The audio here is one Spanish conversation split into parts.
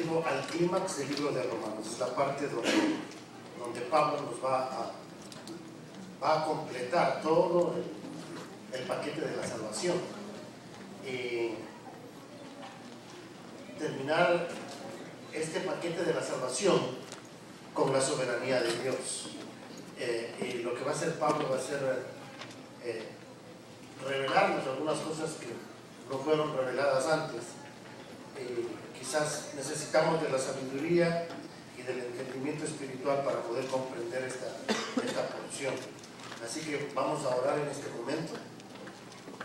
último, al clímax del libro de Romanos. Es la parte donde Pablo nos va a completar todo el paquete de la salvación y terminar este paquete de la salvación con la soberanía de Dios. Y lo que va a hacer Pablo va a ser revelarnos algunas cosas que no fueron reveladas antes. Quizás necesitamos de la sabiduría y del entendimiento espiritual para poder comprender esta porción. Así que vamos a orar en este momento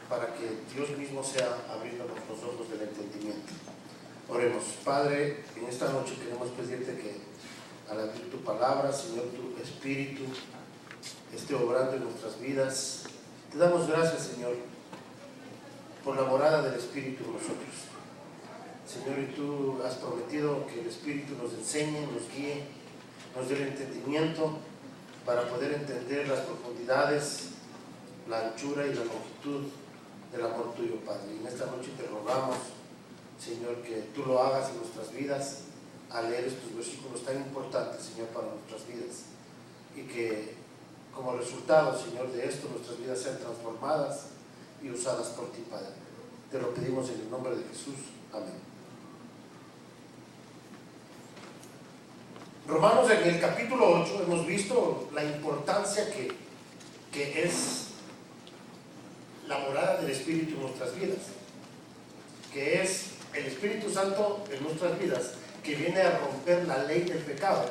para que Dios mismo sea abriéndonos los ojos del entendimiento. Oremos. Padre, en esta noche queremos pedirte que al abrir tu palabra, Señor, tu Espíritu esté obrando en nuestras vidas. Te damos gracias, Señor, por la morada del Espíritu en nosotros. Señor, y tú has prometido que el Espíritu nos enseñe, nos guíe, nos dé el entendimiento para poder entender las profundidades, la anchura y la longitud del amor tuyo, Padre. Y en esta noche te rogamos, Señor, que tú lo hagas en nuestras vidas al leer estos versículos tan importantes, Señor, para nuestras vidas. Y que como resultado, Señor, de esto nuestras vidas sean transformadas y usadas por ti, Padre. Te lo pedimos en el nombre de Jesús. Amén. Romanos, en el capítulo 8 hemos visto la importancia que es la morada del Espíritu en nuestras vidas, que es el Espíritu Santo en nuestras vidas, que viene a romper la ley del pecado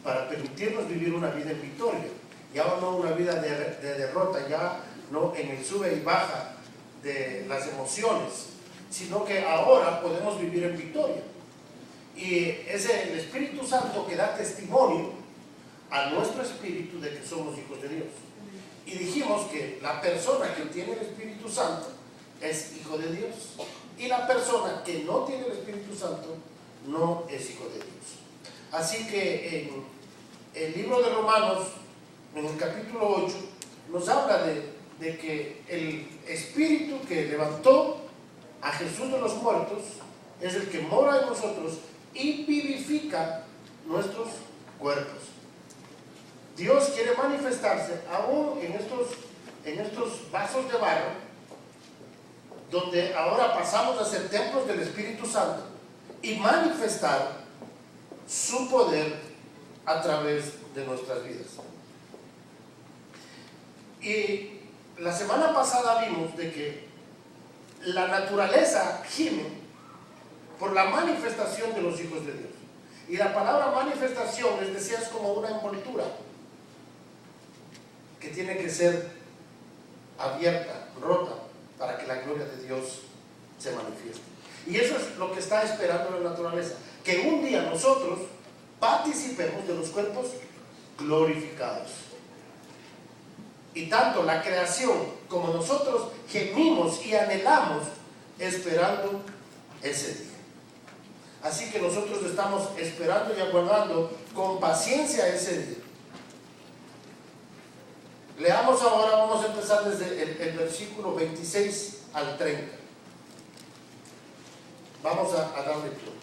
para permitirnos vivir una vida en victoria, ya no una vida de derrota, ya no en el sube y baja de las emociones, sino que ahora podemos vivir en victoria. Y es el Espíritu Santo que da testimonio a nuestro espíritu de que somos hijos de Dios. Y dijimos que la persona que tiene el Espíritu Santo es hijo de Dios, y la persona que no tiene el Espíritu Santo no es hijo de Dios. Así que en el libro de Romanos, en el capítulo 8, nos habla de que el Espíritu que levantó a Jesús de los muertos es el que mora en nosotros y vivifica nuestros cuerpos. Dios quiere manifestarse aún en estos vasos de barro, donde ahora pasamos a ser templos del Espíritu Santo, y manifestar su poder a través de nuestras vidas. Y la semana pasada vimos de que la naturaleza gime por la manifestación de los hijos de Dios. Y la palabra manifestación, les decía, es como una envoltura que tiene que ser abierta, rota, para que la gloria de Dios se manifieste. Y eso es lo que está esperando la naturaleza, que un día nosotros participemos de los cuerpos glorificados. Y tanto la creación como nosotros gemimos y anhelamos esperando ese día. Así que nosotros estamos esperando y aguardando con paciencia ese día. Leamos ahora, vamos a empezar desde el versículo 26 al 30. Vamos a dar lectura.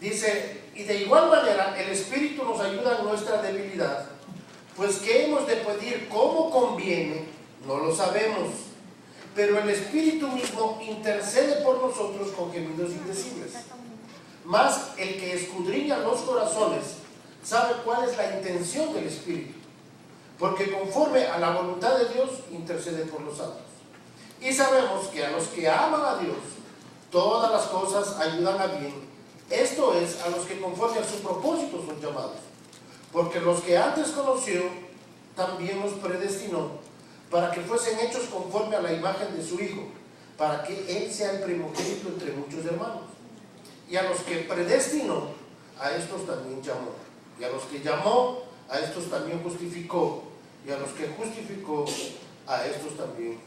Dice: y de igual manera el Espíritu nos ayuda en nuestra debilidad, pues que hemos de pedir como conviene, no lo sabemos, pero el Espíritu mismo intercede por nosotros con gemidos indecibles. Mas el que escudriña los corazones sabe cuál es la intención del Espíritu, porque conforme a la voluntad de Dios intercede por los santos. Y sabemos que a los que aman a Dios, todas las cosas ayudan a bien, esto es, a los que conforme a su propósito son llamados. Porque los que antes conoció, también los predestinó, para que fuesen hechos conforme a la imagen de su Hijo, para que Él sea el primogénito entre muchos hermanos. Y a los que predestinó, a estos también llamó. Y a los que llamó, a estos también justificó. Y a los que justificó, a estos también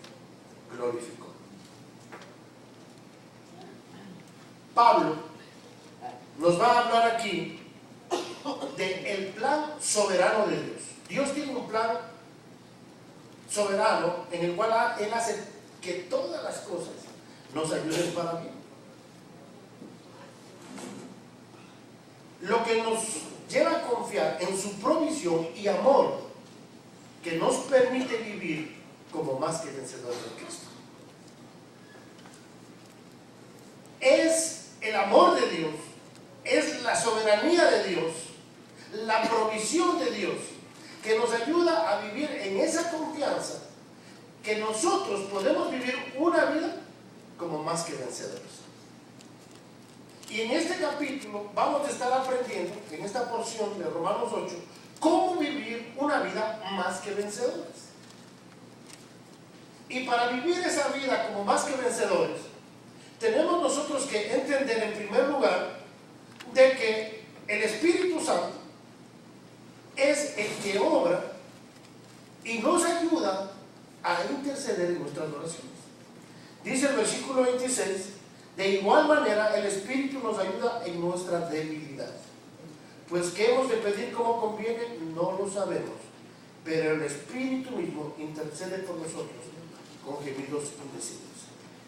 glorificó. Pablo nos va a hablar aquí del plan soberano de Dios. Dios tiene un plan soberano en el cual Él hace que todas las cosas nos ayuden para bien. lo que nos lleva a confiar en su provisión y amor que nos permite vivir como más que vencedores de Cristo. Es el amor de Dios, es la soberanía de Dios, la provisión de Dios que nos ayuda a vivir en esa confianza que nosotros podemos vivir una vida como más que vencedores. Y en este capítulo vamos a estar aprendiendo, en esta porción de Romanos 8, cómo vivir una vida más que vencedores. Y para vivir esa vida como más que vencedores, tenemos nosotros que entender en primer lugar de que el Espíritu Santo es el que obra y nos ayuda a interceder en nuestras oraciones. Dice el versículo 26, de igual manera el Espíritu nos ayuda en nuestra debilidad. Pues qué hemos de pedir como conviene, no lo sabemos, pero el Espíritu mismo intercede por nosotros con gemidos indecibles.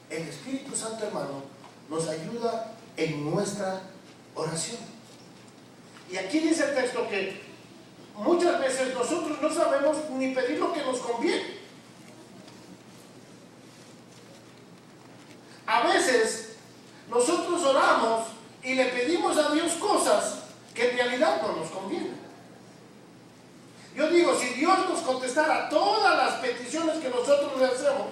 El Espíritu Santo, hermano, nos ayuda en nuestra oración. Y aquí dice el texto que muchas veces nosotros no sabemos ni pedir lo que nos conviene. A veces nosotros oramos y le pedimos a Dios cosas que en realidad no nos convienen. Yo digo, si Dios nos contestara todas las peticiones que nosotros le hacemos,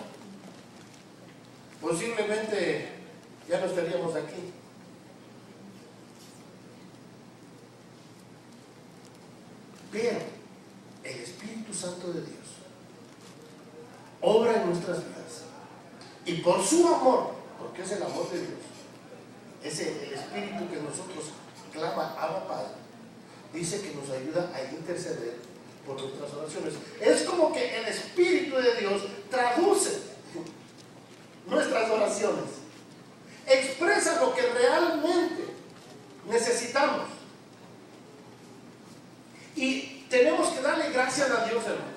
posiblemente ya no estaríamos aquí. Pero el Espíritu Santo de Dios obra en nuestras vidas y por su amor, porque es el amor de Dios, es el Espíritu que nosotros clama Abba Padre, dice que nos ayuda a interceder por nuestras oraciones. Es como que el Espíritu de Dios traduce nuestras oraciones, expresa lo que realmente necesitamos. Y tenemos que darle gracias a Dios, hermanos.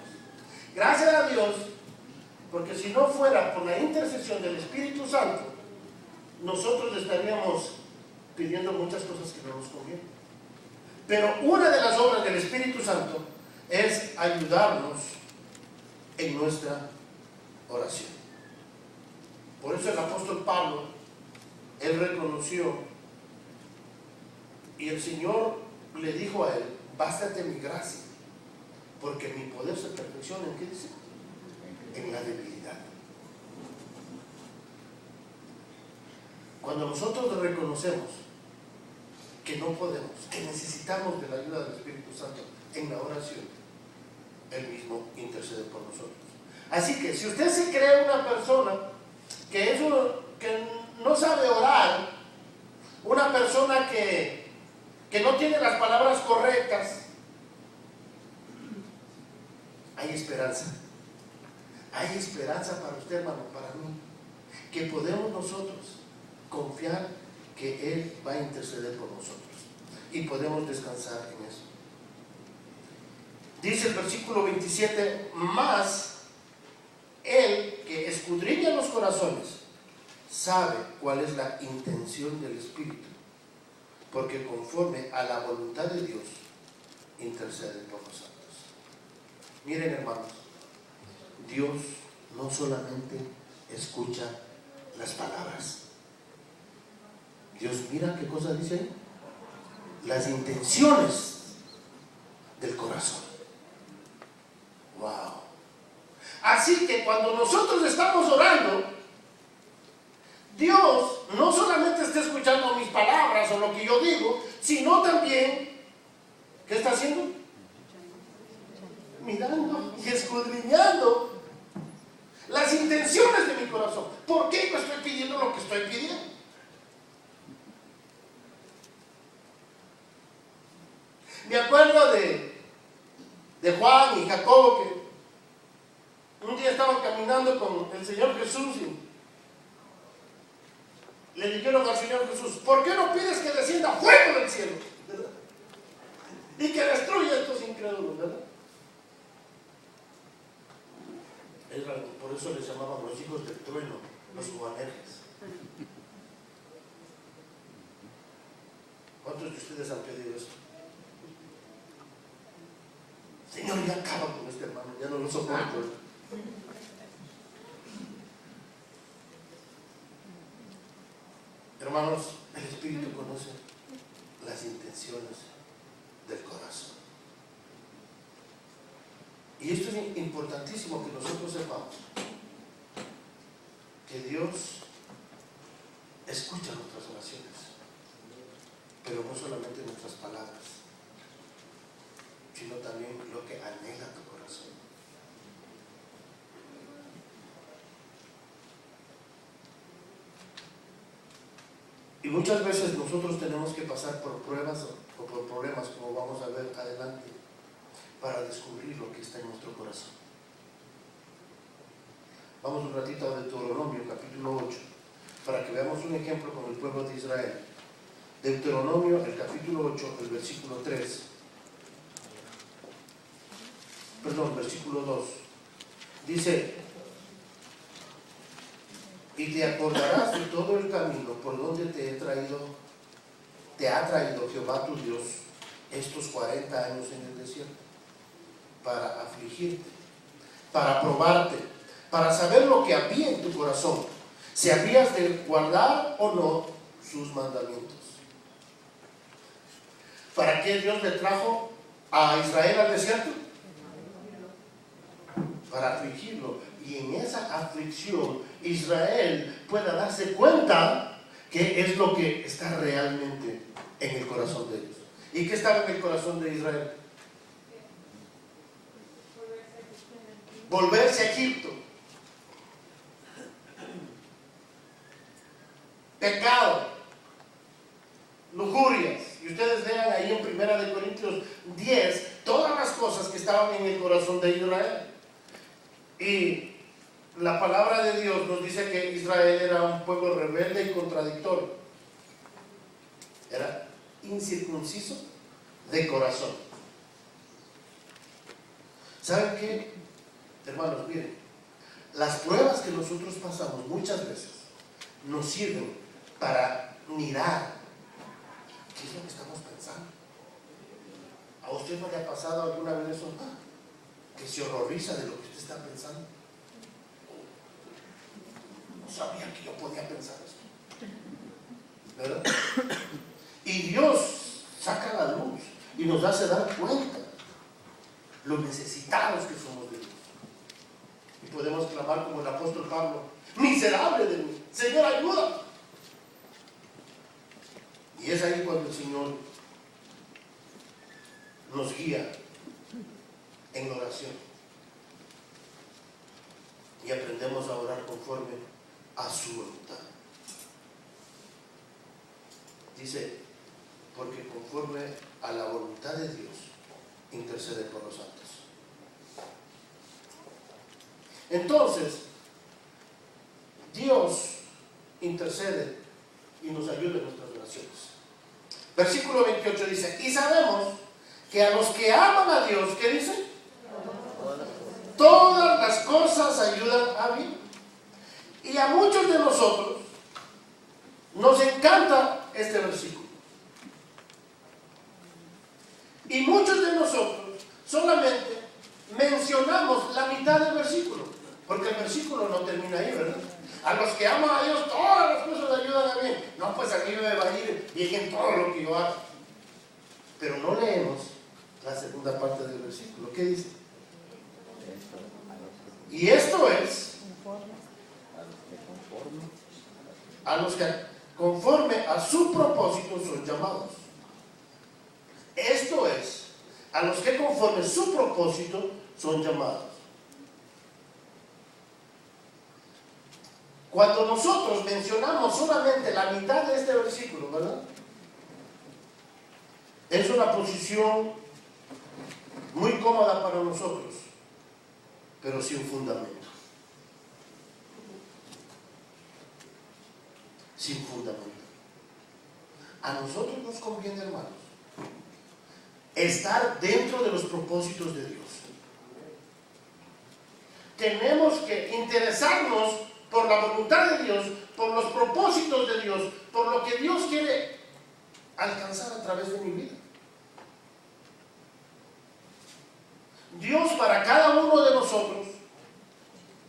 Gracias a Dios, porque si no fuera por la intercesión del Espíritu Santo, nosotros estaríamos pidiendo muchas cosas que no nos convienen. Pero una de las obras del Espíritu Santo es ayudarnos en nuestra oración. Por eso el apóstol Pablo, él reconoció y el Señor le dijo a él: bástate mi gracia, porque mi poder se perfecciona ¿en qué dice? En la debilidad. Cuando nosotros reconocemos que no podemos, que necesitamos de la ayuda del Espíritu Santo en la oración, Él mismo intercede por nosotros. Así que si usted se cree una persona que no sabe orar, una persona que no tiene las palabras correctas, hay esperanza. Hay esperanza para usted, hermano, para mí, que podemos nosotros confiar que Él va a interceder por nosotros y podemos descansar en eso. Dice el versículo 27, mas Él que escudriña los corazones sabe cuál es la intención del Espíritu, porque conforme a la voluntad de Dios intercede por nosotros. Miren, hermanos, Dios no solamente escucha las palabras. Dios mira qué cosa dice ahí, las intenciones del corazón. Wow. Así que cuando nosotros estamos orando, Dios no solamente está escuchando mis palabras o lo que yo digo, sino también, ¿qué está haciendo? Mirando y escudriñando las intenciones de mi corazón. ¿Por qué yo estoy pidiendo lo que estoy pidiendo? Me acuerdo de Juan y Jacobo, que un día estaban caminando con el Señor Jesús y le dijeron al Señor Jesús: ¿por qué no pides que descienda fuego del cielo? ¿Verdad? Y que destruya a estos incrédulos, ¿verdad? Por eso les llamaban los hijos del trueno, los Boanerges. ¿Cuántos de ustedes han pedido eso? Señor, ya acaba con este hermano, ya no lo soporto. Hermanos, el Espíritu conoce las intenciones del corazón. Y esto es importantísimo que nosotros sepamos, que Dios escucha nuestras oraciones, pero no solamente nuestras palabras, sino también lo que anhela tu corazón. Y muchas veces nosotros tenemos que pasar por pruebas o por problemas, como vamos a ver adelante, para descubrir lo que está en nuestro corazón. Vamos un ratito a Deuteronomio, capítulo 8, para que veamos un ejemplo con el pueblo de Israel. Deuteronomio, el capítulo 8, el versículo 3. Versículo 2. Dice: y te acordarás de todo el camino por donde te ha traído Jehová tu Dios estos 40 años en el desierto, para afligirte, para probarte, para saber lo que había en tu corazón, si habías de guardar o no sus mandamientos. ¿Para qué Dios le trajo a Israel al desierto? Para afligirlo. Y en esa aflicción Israel pueda darse cuenta qué es lo que está realmente en el corazón de ellos. ¿Y qué estaba en el corazón de Israel? Volverse a Egipto. Pecado, lujurias. Y ustedes vean ahí en 1 Corintios 10 todas las cosas que estaban en el corazón de Israel. Y la palabra de Dios nos dice que Israel era un pueblo rebelde y contradictorio. Era incircunciso de corazón. ¿Saben qué? Hermanos, miren, las pruebas que nosotros pasamos muchas veces nos sirven para mirar qué es lo que estamos pensando. ¿A usted no le ha pasado alguna vez eso? Que se horroriza de lo que usted está pensando. No sabía que yo podía pensar esto, ¿verdad? Y Dios saca la luz y nos hace dar cuenta lo necesitados que somos de Dios. Y podemos clamar como el apóstol Pablo: miserable de mí, Señor, ayuda. Y es ahí cuando el Señor nos guía en oración y aprendemos a orar conforme a su voluntad. Dice: porque conforme a la voluntad de Dios intercede por los santos. Entonces Dios intercede y nos ayuda en nuestras oraciones. Versículo 28 dice: y sabemos que a los que aman a Dios, ¿qué dice? Todas las cosas ayudan a bien. Y a muchos de nosotros nos encanta este versículo. Y muchos de nosotros solamente mencionamos la mitad del versículo, porque el versículo no termina ahí, ¿verdad? A los que aman a Dios, todas las cosas ayudan a bien. No, pues a mí me va a ir bien en todo lo que yo haga. Pero no leemos la segunda parte del versículo. ¿Qué dice? Y esto es a los que conforme a su propósito son llamados. Esto es a los que conforme a su propósito son llamados. Cuando nosotros mencionamos solamente la mitad de este versículo, ¿verdad? Es una posición muy cómoda para nosotros, pero sin fundamento. Sin fundamento. A nosotros nos conviene, hermanos, estar dentro de los propósitos de Dios. Tenemos que interesarnos por la voluntad de Dios, por los propósitos de Dios, por lo que Dios quiere alcanzar a través de mi vida. Dios para cada uno de nosotros,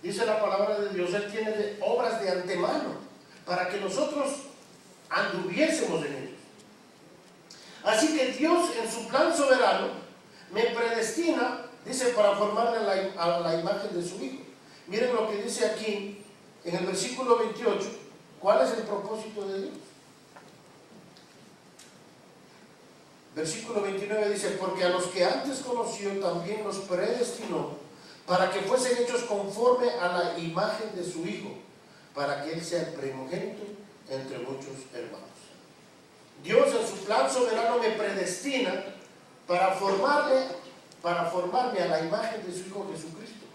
dice la palabra de Dios, Él tiene obras de antemano para que nosotros anduviésemos en ellos. Así que Dios en su plan soberano me predestina, dice, para formarle a la imagen de su Hijo. Miren lo que dice aquí en el versículo 28. ¿Cuál es el propósito de Dios? Versículo 29 dice: porque a los que antes conoció también los predestinó para que fuesen hechos conforme a la imagen de su Hijo, para que Él sea el primogénito entre muchos hermanos. Dios en su plan soberano me predestina para formarme a la imagen de su Hijo Jesucristo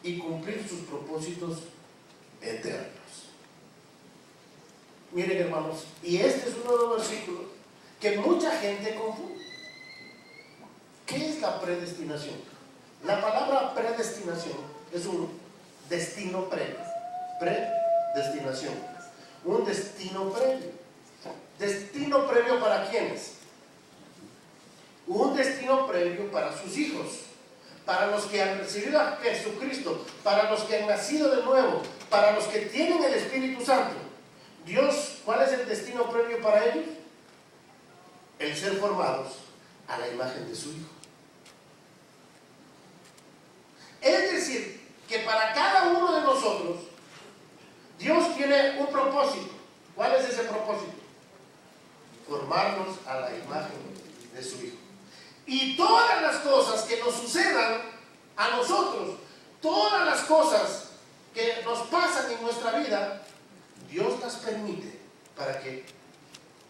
y cumplir sus propósitos eternos. Miren, hermanos, y este es uno de los versículos que mucha gente confunde. ¿Qué es la predestinación? La palabra predestinación es un destino previo. Predestinación. Un destino previo. ¿Destino previo para quiénes? Un destino previo para sus hijos, para los que han recibido a Jesucristo, para los que han nacido de nuevo, para los que tienen el Espíritu Santo. Dios, ¿cuál es el destino previo para ellos? El ser formados a la imagen de su Hijo. Es decir, que para cada uno de nosotros Dios tiene un propósito. ¿Cuál es ese propósito? Formarnos a la imagen de su Hijo. Y todas las cosas que nos sucedan a nosotros, todas las cosas que nos pasan en nuestra vida, Dios las permite para que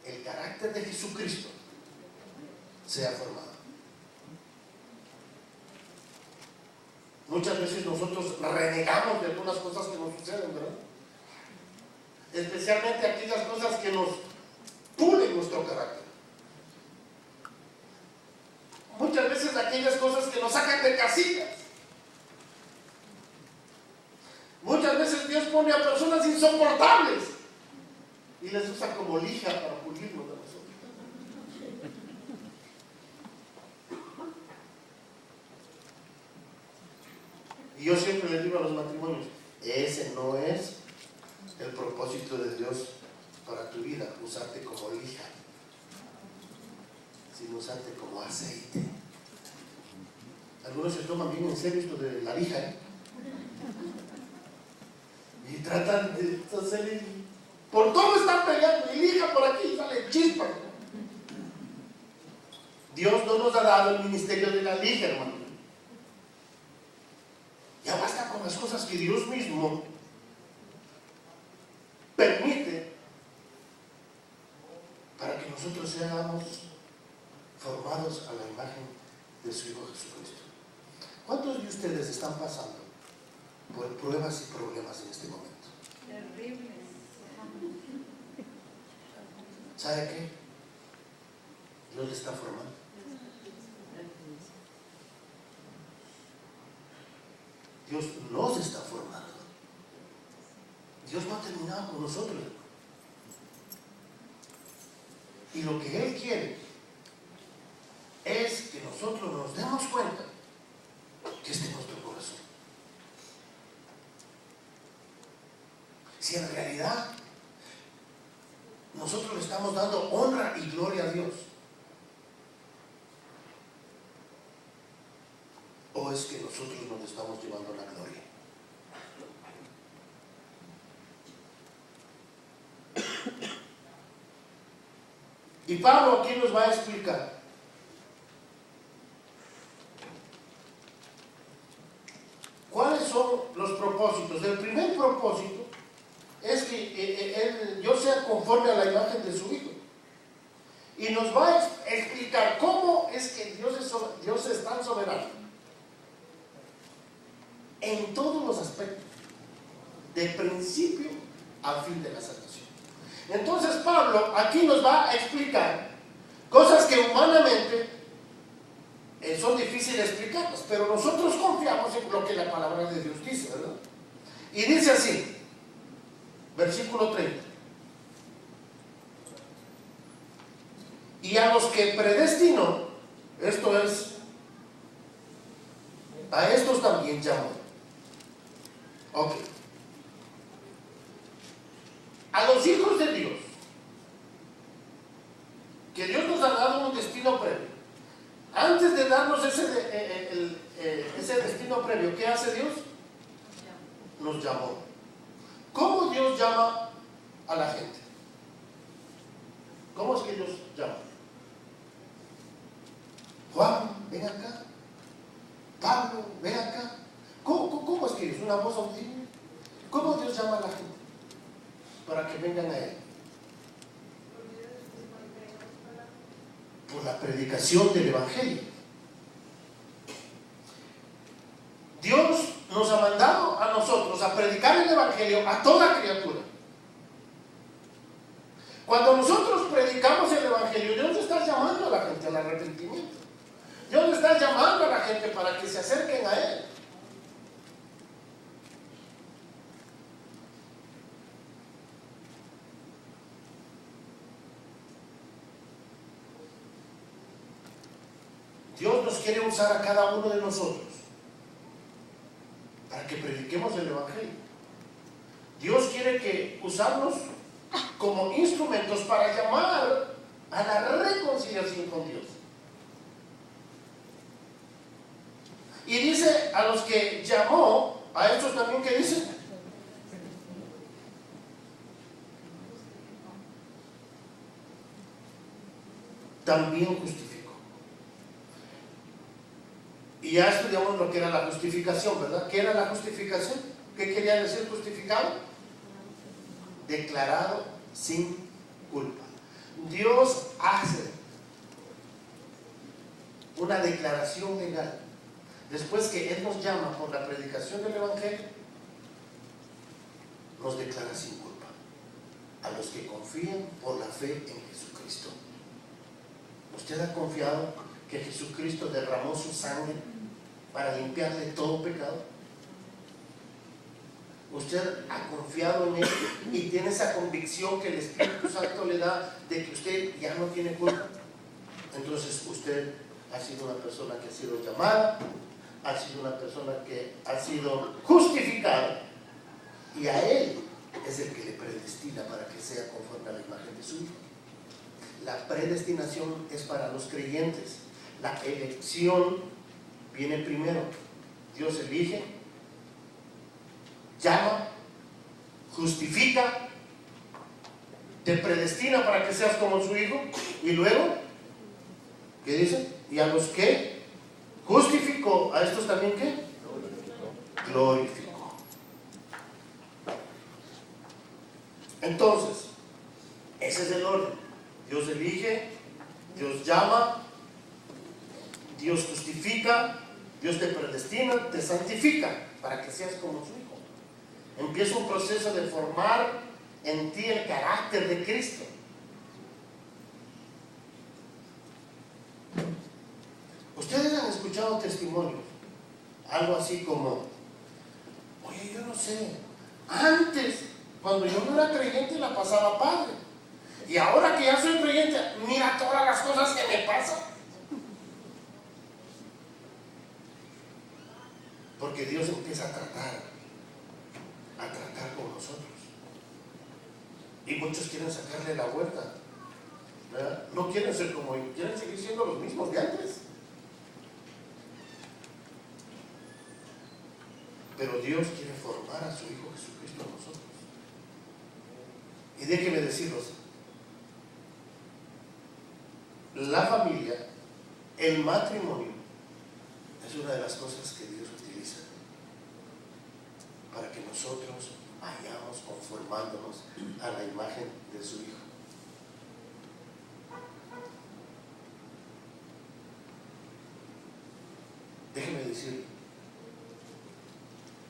el carácter de Jesucristo sea formado. Muchas veces nosotros renegamos de algunas cosas que nos suceden, ¿verdad? Especialmente aquellas cosas que nos pulen nuestro carácter. Muchas veces aquellas cosas que nos sacan de casillas. Muchas veces Dios pone a personas insoportables y les usa como lija para pulirnos de nosotros. Y yo siempre les digo a los matrimonios, ese no es el propósito de Dios para tu vida, usarte como lija, sino usarte como aceite. Algunos se toman bien en serio esto de la lija, ¿eh? Y tratan de hacer, por todo están peleando, y lija por aquí, sale chispa. Dios no nos ha dado el ministerio de la lija, hermano. Ya basta con las cosas que Dios mismo permite para que nosotros seamos formados a la imagen de su Hijo Jesucristo. ¿Cuántos de ustedes están pasando por pruebas y problemas en este momento? Terribles. ¿Sabe qué? Dios le está formando. Dios nos está formando. Dios no ha terminado con nosotros. Y lo que Él quiere es que nosotros nos demos cuenta que este es nuestro corazón. Si en realidad nosotros le estamos dando honra y gloria a Dios, o es que nosotros nos estamos llevando la gloria. Y Pablo aquí nos va a explicar cuáles son los propósitos. El primer propósito es que yo sea conforme a la imagen de su Hijo. Y nos va a explicar cómo es que Dios es tan soberano en todos los aspectos, de principio a fin de la salvación. Entonces Pablo aquí nos va a explicar cosas que humanamente son difíciles de explicarlas, pero nosotros confiamos en lo que la palabra de Dios dice, ¿verdad? Y dice así, versículo 30: Y a los que predestinó, esto es, a estos también llamó. Ok. A los hijos de Dios, que Dios nos ha dado un destino previo. Antes de darnos ese destino previo, ¿qué hace Dios? Nos llamó. ¿Cómo Dios llama a la gente? ¿Cómo es que Dios llama? Juan, ven acá. Pablo, ven acá. ¿Cómo es que es una voz audible? ¿Cómo Dios llama a la gente? Para que vengan a Él. Por la predicación del Evangelio. Dios nos ha mandado a nosotros a predicar el Evangelio a toda criatura. Cuando nosotros predicamos el Evangelio, Dios está llamando a la gente al arrepentimiento. Dios está llamando a la gente para que se acerquen a Él. Dios nos quiere usar a cada uno de nosotros para que prediquemos el Evangelio. Dios quiere que usarnos como instrumentos para llamar a la reconciliación con Dios. Y dice a los que llamó, a estos también, ¿qué dice? También justificó. Y ya estudiamos lo que era la justificación, ¿verdad? ¿Qué era la justificación? ¿Qué quería decir justificado? Declarado sin culpa. Dios hace una declaración legal. Después que Él nos llama por la predicación del Evangelio, nos declara sin culpa a los que confían por la fe en Jesucristo. ¿Usted ha confiado que Jesucristo derramó su sangre para limpiarle todo pecado? ¿Usted ha confiado en Él y tiene esa convicción que el Espíritu Santo le da de que usted ya no tiene culpa? Entonces usted ha sido una persona que ha sido llamada, ha sido una persona que ha sido justificada, y a Él es el que le predestina para que sea conforme a la imagen de su Hijo. La predestinación es para los creyentes. La elección viene primero. Dios elige, llama, justifica, te predestina para que seas como su Hijo, y luego, ¿qué dice? Y a los que justificó, a estos también, ¿qué? Glorificó. Entonces, ese es el orden. Dios elige, Dios llama, Dios justifica, Dios te predestina, te santifica para que seas como su Hijo. Empieza un proceso de formar en ti el carácter de Cristo. Ustedes han escuchado testimonios, algo así como: oye, yo no sé, antes, cuando yo no era creyente, la pasaba padre, y ahora que ya soy creyente, mira todas las cosas que me pasan. Porque Dios empieza a tratar con nosotros, y muchos quieren sacarle la vuelta, ¿verdad? No quieren ser como ellos, quieren seguir siendo los mismos de antes. Pero Dios quiere formar a su Hijo Jesucristo en nosotros. Y déjenme decirlos, la familia, el matrimonio, es una de las cosas que Dios utiliza para que nosotros vayamos conformándonos a la imagen de su Hijo. Déjenme decir,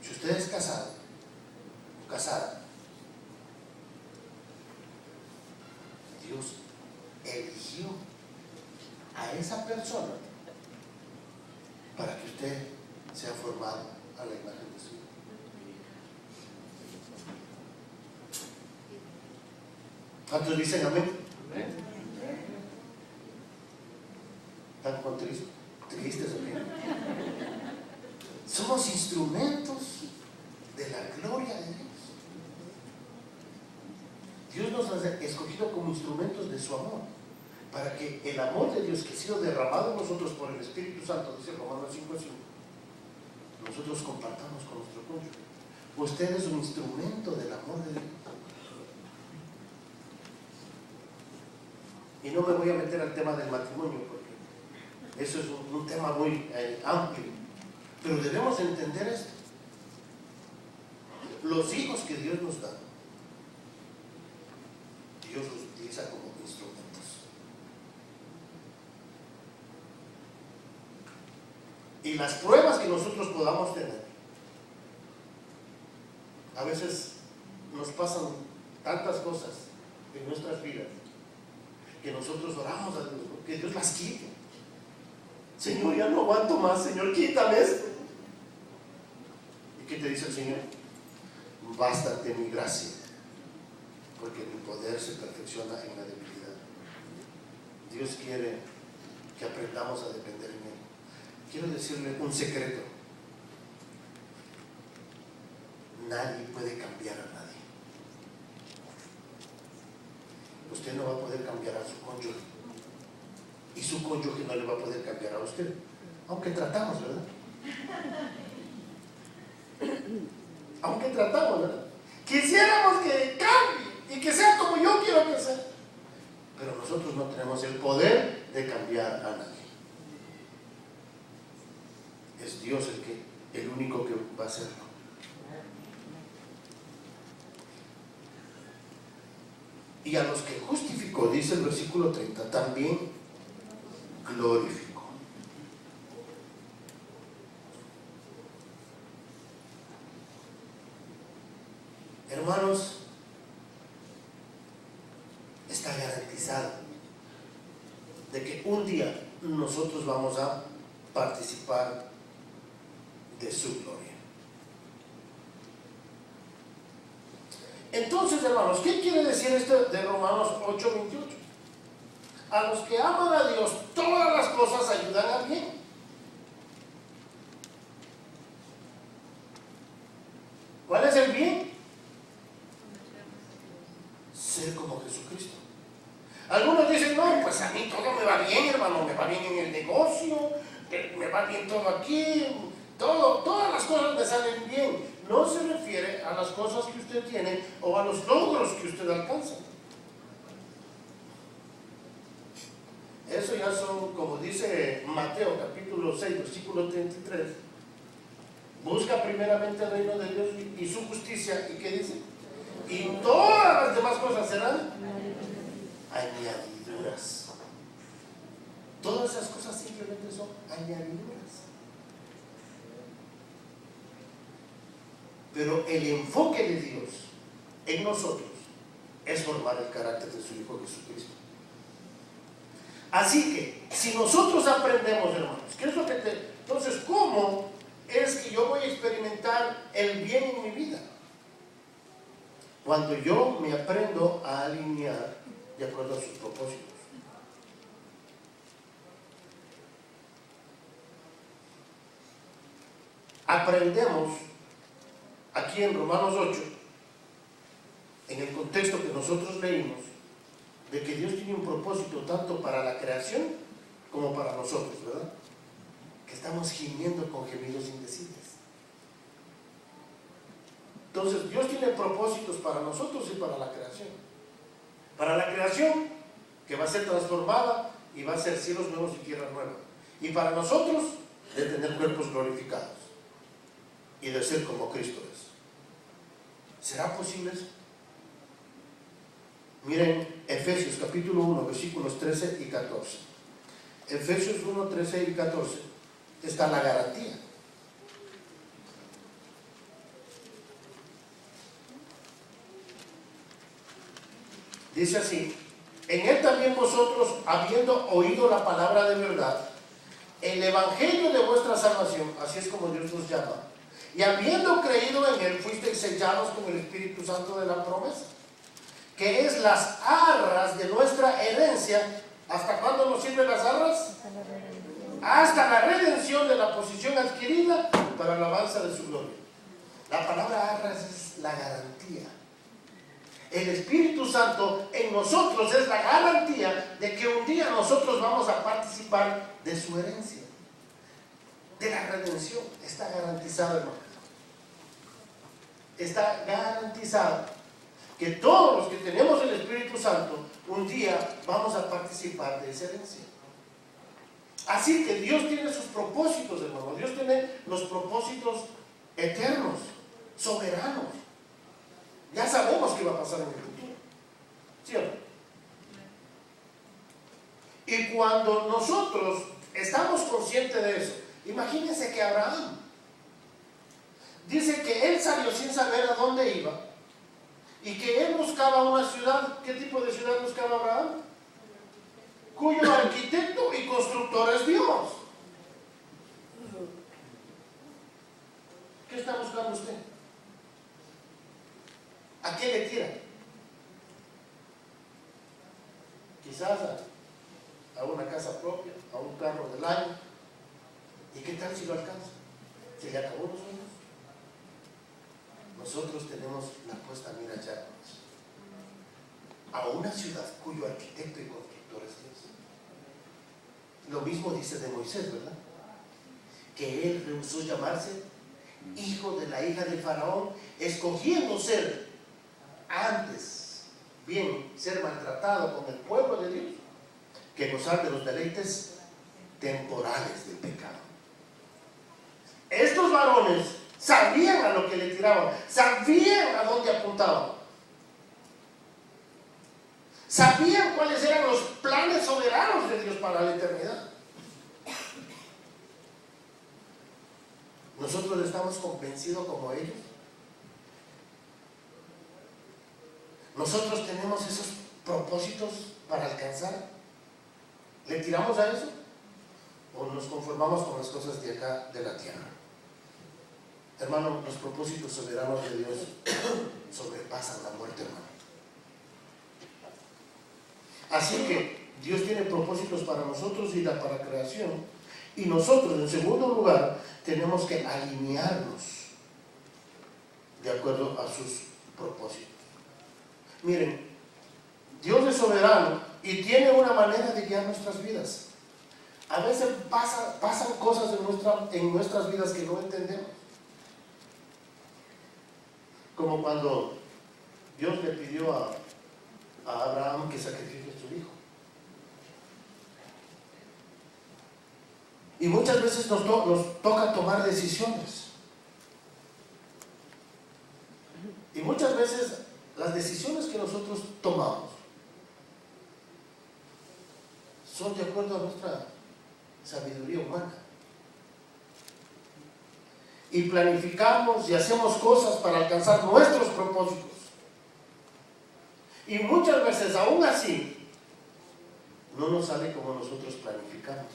si usted es casado o casada, Dios eligió a esa persona para que usted sea formado a la imagen de su Hijo. ¿Cuántos dicen amén? ¿Están tristes o qué? Somos instrumentos de la gloria de Dios. Dios nos ha escogido como instrumentos de su amor, para que el amor de Dios que ha sido derramado en nosotros por el Espíritu Santo, dice Romanos 5:5, nosotros compartamos con nuestro cónyuge. Usted es un instrumento del amor de Dios. Y no me voy a meter al tema del matrimonio, porque eso es un tema muy amplio. Pero debemos entender esto. Los hijos que Dios nos da, Dios los utiliza como instrumentos. Y las pruebas que nosotros podamos tener, a veces nos pasan tantas cosas en nuestras vidas que nosotros oramos a Dios, que Dios las quite. Señor, ya no aguanto más, Señor, quítame esto. ¿Y qué te dice el Señor? Bástate mi gracia, porque mi poder se perfecciona en la debilidad. Dios quiere que aprendamos a depender en Él. Quiero decirle un secreto: nadie puede cambiar a nadie. Usted no va a poder cambiar a su cónyuge, y su cónyuge no le va a poder cambiar a usted, aunque tratamos, ¿verdad? Aunque tratamos, ¿verdad? Quisiéramos que cambie y que sea como yo quiero que sea, pero nosotros no tenemos el poder de cambiar a nadie. Es Dios el único que va a hacerlo. Y a los que justificó, dice el versículo 30, también glorificó. Hermanos, está garantizado de que un día nosotros vamos a participar de su gloria. Entonces, hermanos, ¿qué quiere decir esto de Romanos 8:28? A los que aman a Dios, todas las cosas ayudan a bien. ¿Cuál es el bien? Ser como Jesucristo. Algunos dicen, no, pues a mí todo me va bien, hermano, me va bien en el negocio, me va bien todo aquí, todas las cosas me salen bien. No se refiere a las cosas que usted tiene o a los logros que usted alcanza. Eso ya son, como dice Mateo capítulo 6, versículo 33. Busca primeramente el reino de Dios y su justicia. ¿Y qué dice? Y todas las demás cosas serán añadiduras. Todas esas cosas simplemente son añadiduras. Pero el enfoque de Dios en nosotros es formar el carácter de su Hijo Jesucristo. Así que, si nosotros aprendemos, hermanos, ¿qué es lo que entonces, ¿cómo es que yo voy a experimentar el bien en mi vida? Cuando yo me aprendo a alinear de acuerdo a sus propósitos. Aprendemos aquí en Romanos 8, en el contexto que nosotros leímos, de que Dios tiene un propósito tanto para la creación como para nosotros, ¿verdad? Que estamos gimiendo con gemidos indecibles. Entonces, Dios tiene propósitos para nosotros y para la creación. Para la creación, que va a ser transformada y va a ser cielos nuevos y tierra nueva. Y para nosotros, de tener cuerpos glorificados y de ser como Cristo es. ¿Será posible eso? Miren Efesios capítulo 1, versículos 13 y 14. Efesios 1, 13 y 14 está la garantía. Dice así: en él también vosotros, habiendo oído la palabra de verdad, el evangelio de vuestra salvación, así es como Dios nos llama, y habiendo creído en él, fuisteis sellados con el Espíritu Santo de la promesa, que es las arras de nuestra herencia ¿Hasta cuándo nos sirven las arras? Hasta la redención de la posición adquirida para la alabanza de su gloria. La palabra arras es la garantía. El Espíritu Santo en nosotros es la garantía de que un día nosotros vamos a participar de su herencia, de la redención. Está garantizado, hermano. Está garantizado que todos los que tenemos el Espíritu Santo un día vamos a participar de esa herencia. Así que Dios tiene sus propósitos, hermano. Dios tiene los propósitos eternos, soberanos. Ya sabemos qué va a pasar en el futuro, ¿cierto? Y cuando nosotros estamos conscientes de eso, imagínense que Abraham dice que él salió sin saber a dónde iba y que él buscaba una ciudad. ¿Qué tipo de ciudad buscaba Abraham? Cuyo arquitecto y constructor es Dios. ¿Qué está buscando usted? ¿A qué le tira? Quizás a una casa propia, a un carro del año. ¿Y qué tal si lo alcanza? ¿Se le acabó los sueños? Nosotros tenemos la puesta mira ya a una ciudad cuyo arquitecto y constructor es Dios. Lo mismo dice de Moisés, ¿verdad? Que él rehusó llamarse hijo de la hija de Faraón, escogiendo ser antes, bien, ser maltratado con el pueblo de Dios, que gozar de los deleites temporales del pecado. Estos varones sabían a lo que le tiraban, sabían a dónde apuntaban, sabían cuáles eran los planes soberanos de Dios para la eternidad. Nosotros estamos convencidos como ellos. Nosotros tenemos esos propósitos para alcanzar. ¿Le tiramos a eso? ¿O nos conformamos con las cosas de acá de la tierra? Hermano, los propósitos soberanos de Dios sobrepasan la muerte, hermano. Así que Dios tiene propósitos para nosotros y para creación. Y nosotros, en segundo lugar, tenemos que alinearnos de acuerdo a sus propósitos. Miren, Dios es soberano y tiene una manera de guiar nuestras vidas. A veces pasan cosas en nuestras vidas que no entendemos. Como cuando Dios le pidió a Abraham que sacrifique a su hijo. Y muchas veces nos toca tomar decisiones. Y muchas veces las decisiones que nosotros tomamos son de acuerdo a nuestra sabiduría humana. Y planificamos y hacemos cosas para alcanzar nuestros propósitos. Y muchas veces, aún así, no nos sale como nosotros planificamos.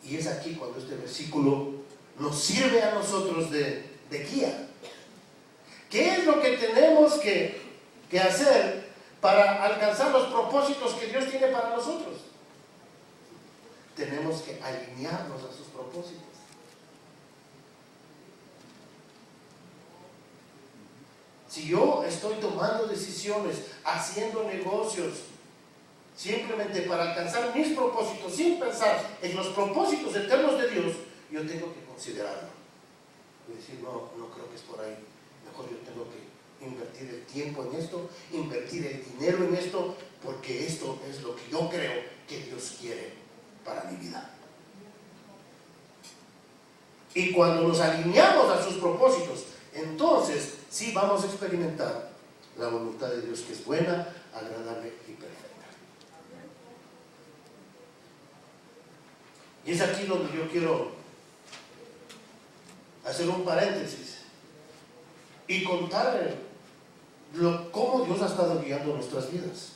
Y es aquí cuando este versículo nos sirve a nosotros de guía. ¿Qué es lo que tenemos que hacer para alcanzar los propósitos que Dios tiene para nosotros? Tenemos que alinearnos a sus propósitos. Si yo estoy tomando decisiones, haciendo negocios, simplemente para alcanzar mis propósitos, sin pensar en los propósitos eternos de Dios, yo tengo que considerarlo. Y decir, no creo que es por ahí. Mejor yo tengo que invertir el tiempo en esto, invertir el dinero en esto, porque esto es lo que yo creo que Dios quiere para mi vida. Y cuando nos alineamos a sus propósitos, entonces sí vamos a experimentar la voluntad de Dios, que es buena, agradable y perfecta. Y es aquí donde yo quiero hacer un paréntesis y contar cómo Dios ha estado guiando nuestras vidas.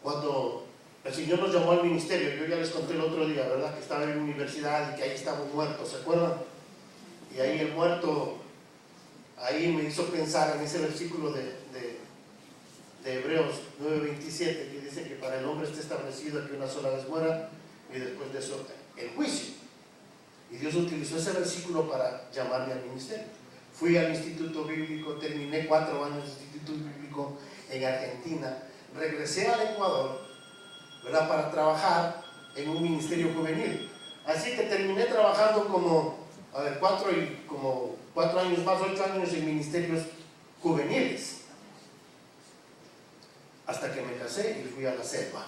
Cuando el Señor nos llamó al ministerio, yo ya les conté el otro día, ¿verdad? Que estaba en la universidad y que ahí estábamos muertos, ¿se acuerdan? Y ahí el muerto, ahí me hizo pensar en ese versículo de Hebreos 9:27, que dice que para el hombre está establecido que una sola vez muera y después de eso el juicio. Y Dios utilizó ese versículo para llamarme al ministerio. Fui al instituto bíblico, terminé 4 años de instituto bíblico en Argentina, regresé al Ecuador, ¿verdad?, para trabajar en un ministerio juvenil. Así que terminé trabajando como 4 años más, 8 años en ministerios juveniles, hasta que me casé y fui a la selva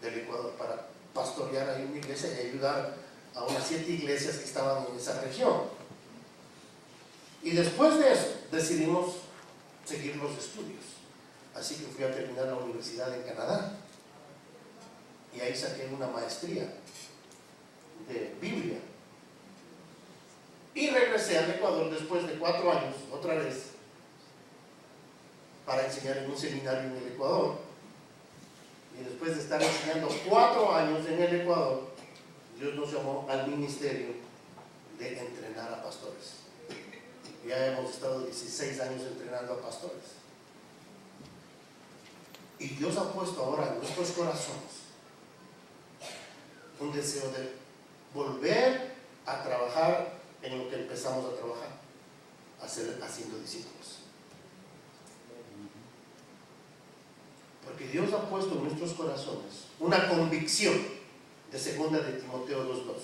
del Ecuador para pastorear ahí una iglesia y ayudar a unas 7 iglesias que estaban en esa región. Y después de eso decidimos seguir los estudios, así que fui a terminar la universidad en Canadá y ahí saqué una maestría de Biblia y regresé al Ecuador después de 4 años otra vez para enseñar en un seminario en el Ecuador. Y después de estar enseñando 4 años en el Ecuador, Dios nos llamó al ministerio de entrenar a pastores. Ya hemos estado 16 años entrenando a pastores. Y Dios ha puesto ahora en nuestros corazones un deseo de volver a trabajar en lo que empezamos a trabajar, haciendo discípulos. Porque Dios ha puesto en nuestros corazones una convicción de 2 de Timoteo 2:2,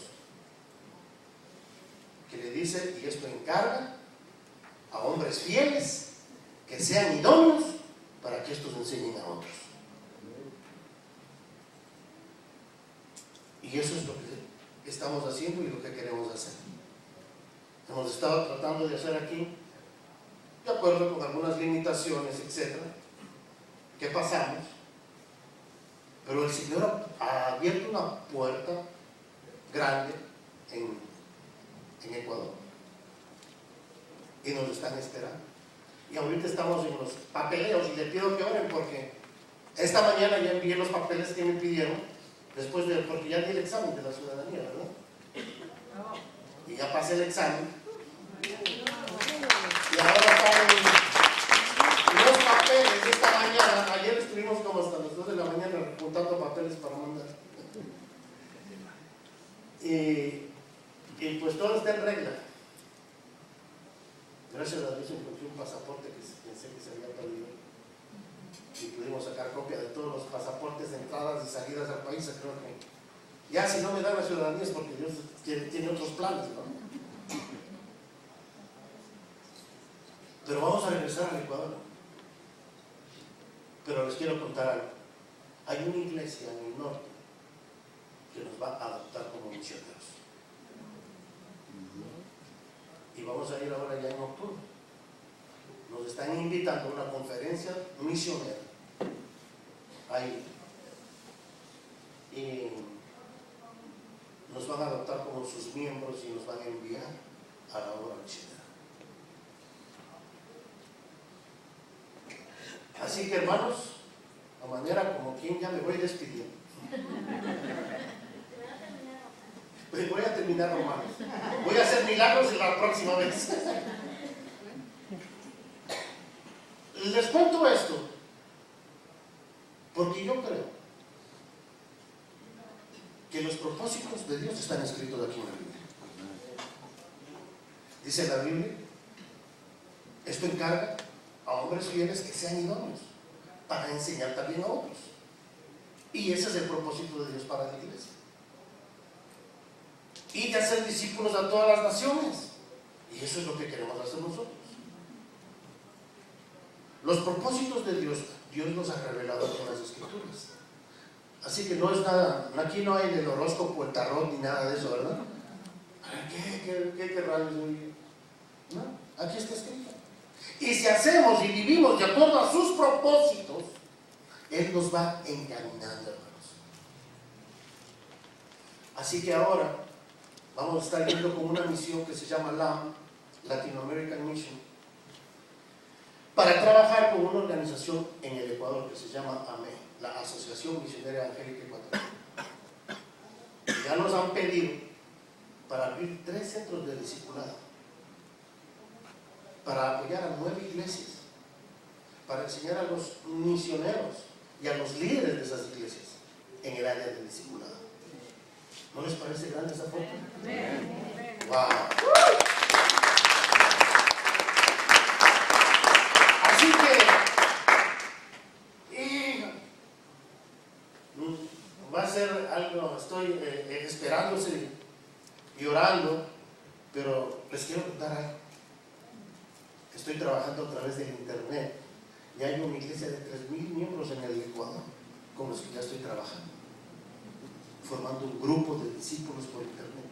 que le dice, y esto encarga a hombres fieles que sean idóneos para que estos enseñen a otros. Y eso es lo que estamos haciendo y lo que queremos hacer. Hemos estado tratando de hacer aquí, de acuerdo con algunas limitaciones, etcétera, que pasamos, pero el Señor ha abierto una puerta grande en Ecuador y nos están esperando. Y ahorita estamos en los papeleos y le pido que oren porque esta mañana ya envié los papeles que me pidieron porque ya di el examen de la ciudadanía, ¿verdad? Y ya pasé el examen y ahora están los papeles de esta mañana. Ayer estuvimos como hasta las 2 de la mañana juntando papeles para mandar y pues todo está en regla. Gracias a Dios encontré un pasaporte que pensé que se había perdido y pudimos sacar copia de todos los pasaportes de entradas y salidas al país. Creo que ya si no me dan la ciudadanía es porque Dios tiene otros planes, ¿no? Pero vamos a regresar al Ecuador. Pero les quiero contar algo. Hay una iglesia en el norte que nos va a adoptar como misioneros. Y vamos a ir ahora ya en octubre. Nos están invitando a una conferencia misionera ahí. Y nos van a adoptar como sus miembros y nos van a enviar a la obra misionera. Así que, hermanos, a manera como quien ya me voy despidiendo. Voy a terminar, Romanos. Voy a hacer milagros la próxima vez. Les cuento esto porque yo creo que los propósitos de Dios están escritos aquí en la Biblia. Dice la Biblia, esto encarga a hombres fieles que sean idóneos para enseñar también a otros. Y ese es el propósito de Dios para la iglesia. Y de hacer discípulos a todas las naciones. Y eso es lo que queremos hacer nosotros. Los propósitos de Dios, Dios nos ha revelado en las Escrituras. Así que no es nada, aquí no hay del horóscopo, el tarot ni nada de eso, ¿verdad? ¿Qué rayos? No, aquí está escrito. Y si hacemos y vivimos de acuerdo a sus propósitos, Él nos va encaminando, hermanos. Así que ahora vamos a estar yendo con una misión que se llama LAM, Latin American Mission, para trabajar con una organización en el Ecuador que se llama AME, la Asociación Misionera Evangélica Ecuatoriana. Ya nos han pedido para abrir 3 centros de discipulado, para apoyar a 9 iglesias, para enseñar a los misioneros y a los líderes de esas iglesias en el área de discipulado. ¿No les parece grande esa foto? ¡Wow! Así que va a ser algo, estoy esperándose y orando, pero les quiero contar algo. Estoy trabajando a través del internet y hay una iglesia de 3,000 miembros en el Ecuador con los que ya estoy trabajando, formando un grupo de discípulos por internet.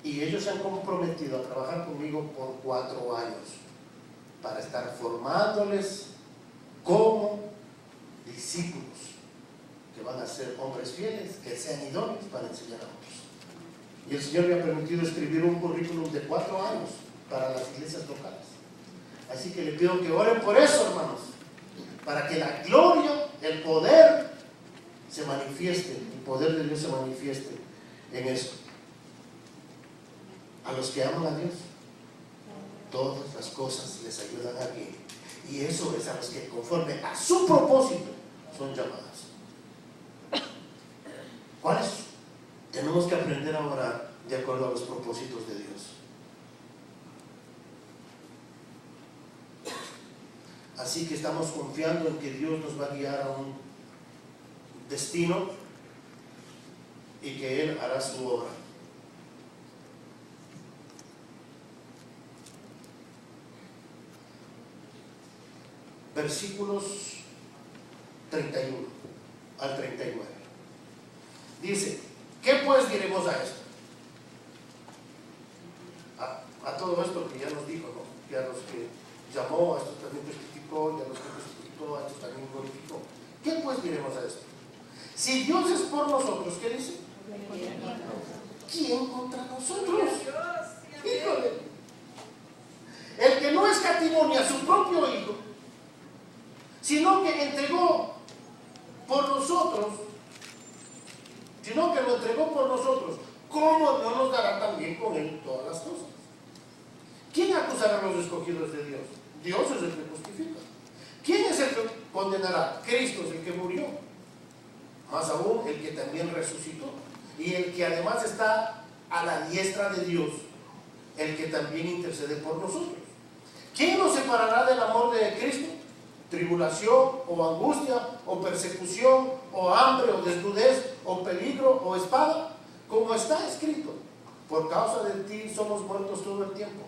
Y ellos se han comprometido a trabajar conmigo por 4 años para estar formándoles como discípulos que van a ser hombres fieles, que sean idóneos para enseñar a otros. Y el Señor me ha permitido escribir un currículum de 4 años para las iglesias locales. Así que le pido que oren por eso, hermanos, para que la gloria, el poder se manifieste, el poder de Dios se manifieste en eso. A los que aman a Dios, todas las cosas les ayudan a bien. Y eso es a los que conforme a su propósito son llamados. ¿Cuáles? Tenemos que aprender a orar de acuerdo a los propósitos de Dios. Así que estamos confiando en que Dios nos va a guiar a un destino y que Él hará su obra. Versículos 31 al 39. Dice: ¿qué pues diremos a esto? A todo esto que ya nos dijo, ¿no? Que a los que llamó, a estos también testificó, y a los que testificó, a estos también glorificó. ¿Qué pues diremos a esto? Si Dios es por nosotros, ¿qué dice? ¿Quién contra nosotros? Híjole. El que no escatimó ni a su propio Hijo, sino que entregó por nosotros, sino que lo entregó por nosotros, ¿cómo no nos dará también con Él todas las cosas? ¿Quién acusará a los escogidos de Dios? Dios es el que justifica. ¿Quién es el que condenará? Cristo es el que murió, más aún el que también resucitó, y el que además está a la diestra de Dios, el que también intercede por nosotros. ¿Quién nos separará del amor de Cristo? ¿Tribulación, o angustia, o persecución, o hambre, o desnudez, o peligro, o espada? Como está escrito: por causa de ti somos muertos todo el tiempo,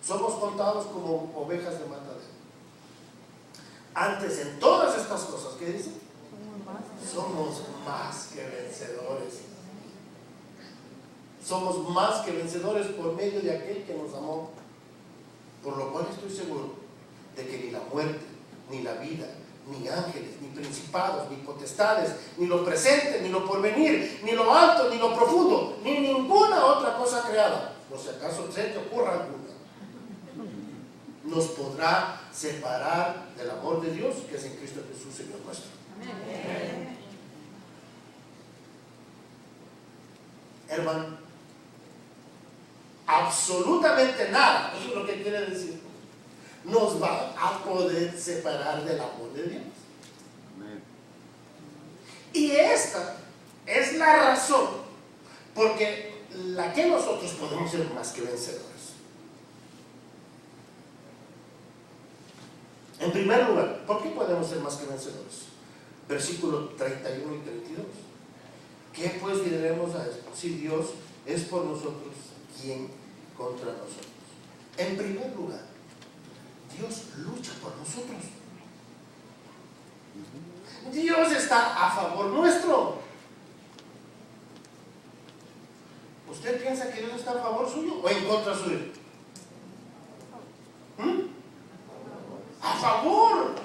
somos contados como ovejas de matadero. Antes, en todas estas cosas, ¿qué dice? Somos más que vencedores. Somos más que vencedores por medio de aquel que nos amó. Por lo cual estoy seguro de que ni la muerte, ni la vida, ni ángeles, ni principados, ni potestades, ni lo presente, ni lo porvenir, ni lo alto, ni lo profundo, ni ninguna otra cosa creada, no si acaso se te ocurra alguna, nos podrá separar del amor de Dios que es en Cristo Jesús, Señor nuestro. Amén. Hermano, absolutamente nada, eso es lo que quiere decir, nos va a poder separar del amor de Dios. Amén. Y esta es la razón porque la que nosotros podemos ser más que vencedores. En primer lugar, ¿por qué podemos ser más que vencedores? Versículos 31 y 32. ¿Qué pues diremos a esto? Si Dios es por nosotros, ¿quién contra nosotros? En primer lugar, Dios lucha por nosotros. Dios está a favor nuestro. ¿Usted piensa que Dios está a favor suyo o en contra suyo? A favor.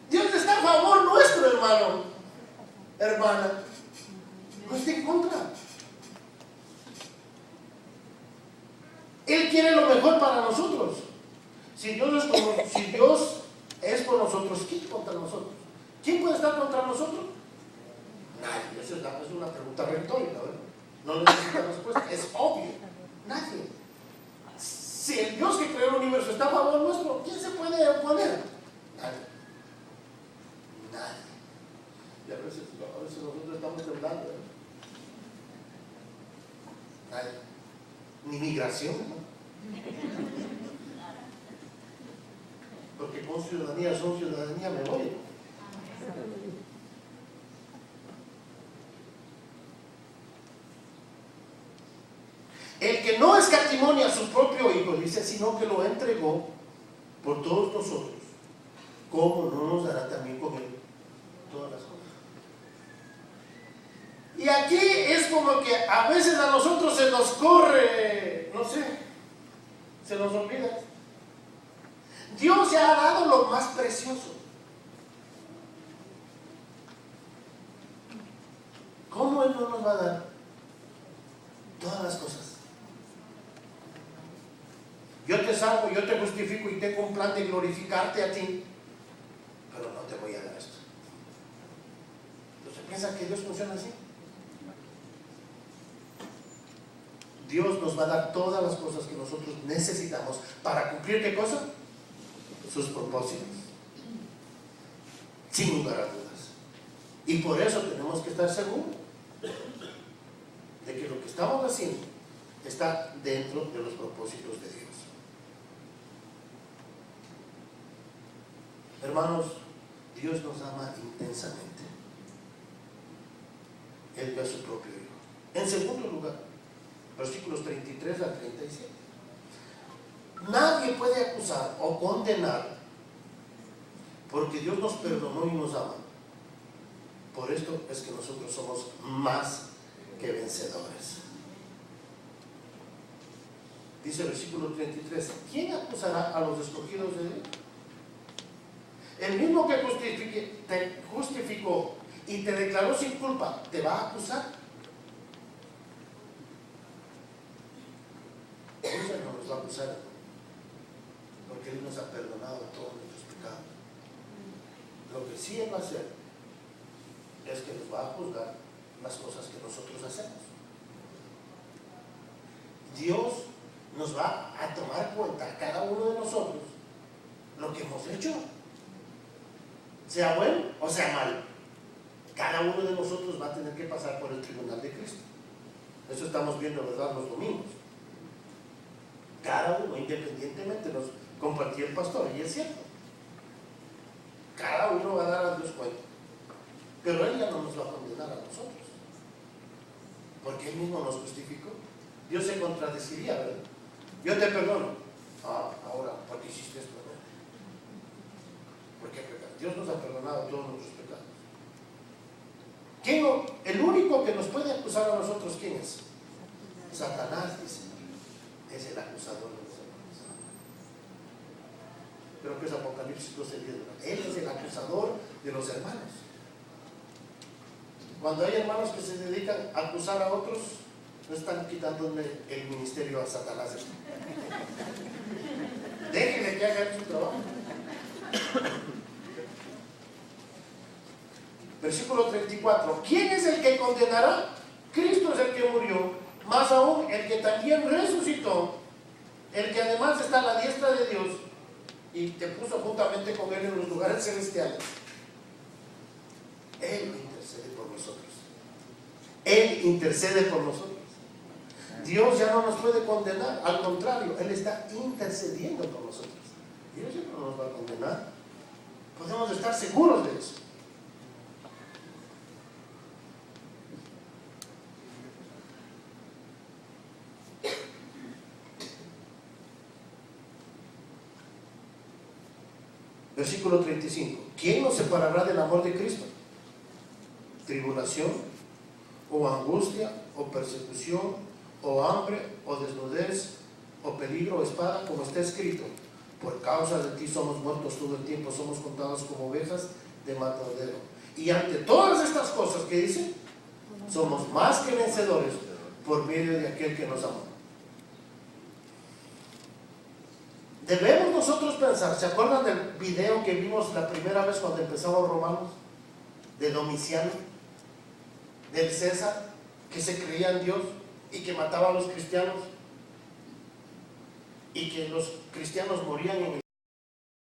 Dios está a favor nuestro, hermano, hermana. No está en contra. Él quiere lo mejor para nosotros. Si Dios es por nosotros, ¿quién contra nosotros? ¿Quién puede estar contra nosotros? Nadie. Esa es una pregunta retórica, ¿verdad? No necesita respuesta, es obvio. Nadie. Si el Dios que creó el universo está a favor nuestro, ¿quién se puede oponer? Nadie. Nadie. Y a veces nosotros estamos temblando, ¿eh? Nadie. Ni migración, ¿no? Porque con ciudadanía son ciudadanía me voy. El que no escatimó a su propio Hijo, dice, sino que lo entregó por todos nosotros, ¿cómo no nos dará también con él todas las cosas? Y aquí es como que a veces a nosotros se nos corre, no sé, se nos olvida. Dios ya ha dado lo más precioso. ¿Cómo Él no nos va a dar todas las cosas? Yo te salvo, yo te justifico y tengo un plan de glorificarte a ti, pero no te voy a dar esto. ¿Usted piensa que Dios funciona así? Dios nos va a dar todas las cosas que nosotros necesitamos para cumplir, ¿qué cosa? Sus propósitos, sin lugar a dudas. Y por eso tenemos que estar seguros de que lo que estamos haciendo está dentro de los propósitos de Dios. Hermanos, Dios nos ama intensamente. Él dio a su propio Hijo. En segundo lugar, versículos 33 al 37. Nadie puede acusar o condenar porque Dios nos perdonó y nos ama. Por esto es que nosotros somos más que vencedores. Dice el versículo 33, ¿quién acusará a los escogidos de Dios? El mismo que te justificó y te declaró sin culpa, ¿te va a acusar? Dios no nos va a acusar, porque Él nos ha perdonado todos nuestros pecados. Lo que sí Él va a hacer es que nos va a juzgar las cosas que nosotros hacemos. Dios nos va a tomar cuenta a cada uno de nosotros lo que hemos hecho, sea bueno o sea malo. Cada uno de nosotros va a tener que pasar por el tribunal de Cristo. Eso estamos viendo, ¿verdad?, los domingos. Cada uno, independientemente, nos compartía el pastor, y es cierto. Cada uno va a dar a Dios cuenta. Pero Él ya no nos va a condenar a nosotros, porque Él mismo nos justificó. Dios se contradeciría, ¿verdad? Yo te perdono. Ahora, ¿por qué hiciste esto? ¿Por qué pecas? Dios nos ha perdonado todos nuestros pecados. El único que nos puede acusar a nosotros, ¿quién es? Satanás, dice. Es el acusador de los hermanos. Creo que es Apocalipsis 12:10. Él es el acusador de los hermanos. Cuando hay hermanos que se dedican a acusar a otros, no están quitándole el ministerio a Satanás. Déjenle que haga su trabajo. Versículo 34. ¿Quién es el que condenará? Cristo es el que murió, más aún el que también resucitó, el que además está a la diestra de Dios y te puso juntamente con Él en los lugares celestiales. Él intercede por nosotros. Él intercede por nosotros. Dios ya no nos puede condenar, al contrario, Él está intercediendo por nosotros. Dios ya no nos va a condenar. Podemos estar seguros de eso. Versículo 35. ¿Quién nos separará del amor de Cristo? ¿Tribulación, o angustia, o persecución, o hambre, o desnudez, o peligro, o espada? Como está escrito, por causa de ti somos muertos todo el tiempo, somos contados como ovejas de matadero. Y ante todas estas cosas que dice, somos más que vencedores por medio de aquel que nos amó. Debemos nosotros pensar, ¿se acuerdan del video que vimos la primera vez cuando empezamos Romanos? De Domiciano, del César, que se creía en Dios y que mataba a los cristianos, y que los cristianos morían en